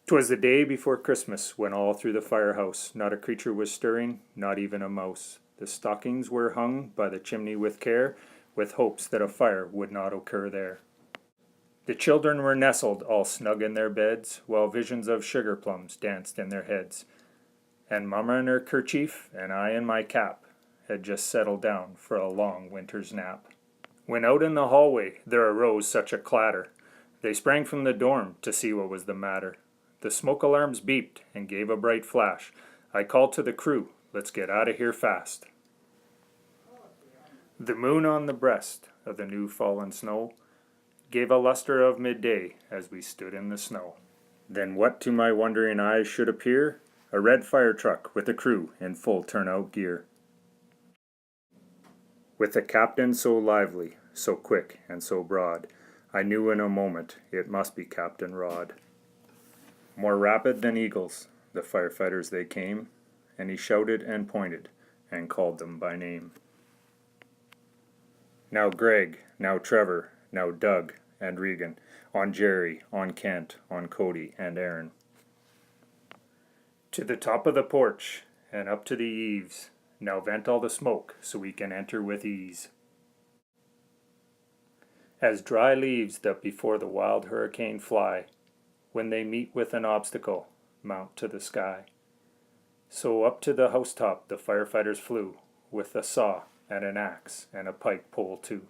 'Twas the day before Christmas, when all through the firehouse not a creature was stirring, not even a mouse. The stockings were hung by the chimney with care, with hopes that a fire would not occur there. The children were nestled all snug in their beds, while visions of sugar plums danced in their heads. And Mamma in her kerchief, and I in my cap, had just settled down for a long winter's nap. When out in the hallway there arose such a clatter, they sprang from the dorm to see what was the matter. The smoke alarms beeped and gave a bright flash. I called to the crew, let's get out of here fast. The moon on the breast of the new fallen snow gave a luster of midday as we stood in the snow. Then what to my wondering eyes should appear? A red fire truck with a crew in full turnout gear. With a captain so lively, so quick and so broad, I knew in a moment it must be Captain Rod. More rapid than eagles, the firefighters they came, and he shouted and pointed and called them by name. Now Greg, now Trevor, now Doug and Regan, on Jerry, on Kent, on Cody and Aaron. To the top of the porch and up to the eaves, now vent all the smoke so we can enter with ease. As dry leaves that before the wild hurricane fly, when they meet with an obstacle, mount to the sky. So up to the housetop the firefighters flew, with a saw and an axe and a pike pole too.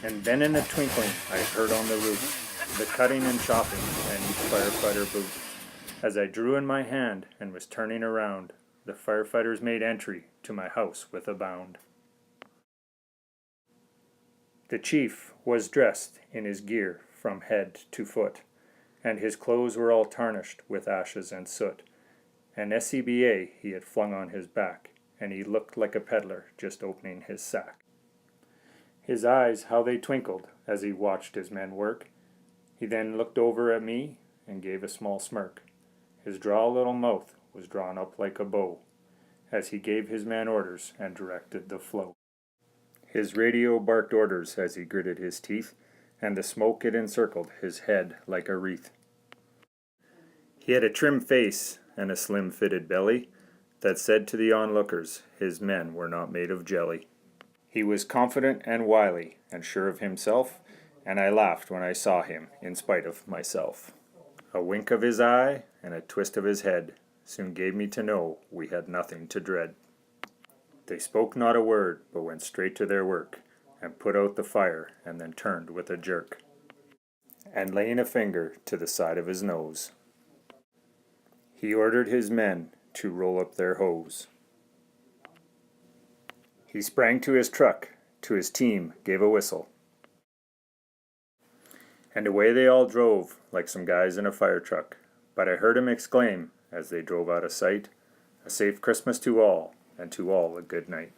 And then in a twinkling I heard on the roof the cutting and chopping and each firefighter boot. As I drew in my hand and was turning around, the firefighters made entry to my house with a bound. The chief was dressed in his gear from head to foot, and his clothes were all tarnished with ashes and soot. An SCBA he had flung on his back, and he looked like a peddler just opening his sack. His eyes, how they twinkled as he watched his men work. He then looked over at me and gave a small smirk. His droll little mouth was drawn up like a bow, as he gave his man orders and directed the flow. His radio barked orders as he gritted his teeth, and the smoke it encircled his head like a wreath. He had a trim face and a slim-fitted belly that said to the onlookers his men were not made of jelly. He was confident and wily and sure of himself, and I laughed when I saw him in spite of myself. A wink of his eye and a twist of his head soon gave me to know we had nothing to dread. They spoke not a word, but went straight to their work, and put out the fire, and then turned with a jerk, and laying a finger to the side of his nose, he ordered his men to roll up their hose. He sprang to his truck, to his team gave a whistle, and away they all drove like some guys in a fire truck. But I heard him exclaim, as they drove out of sight, a safe Christmas to all, and to all a good night.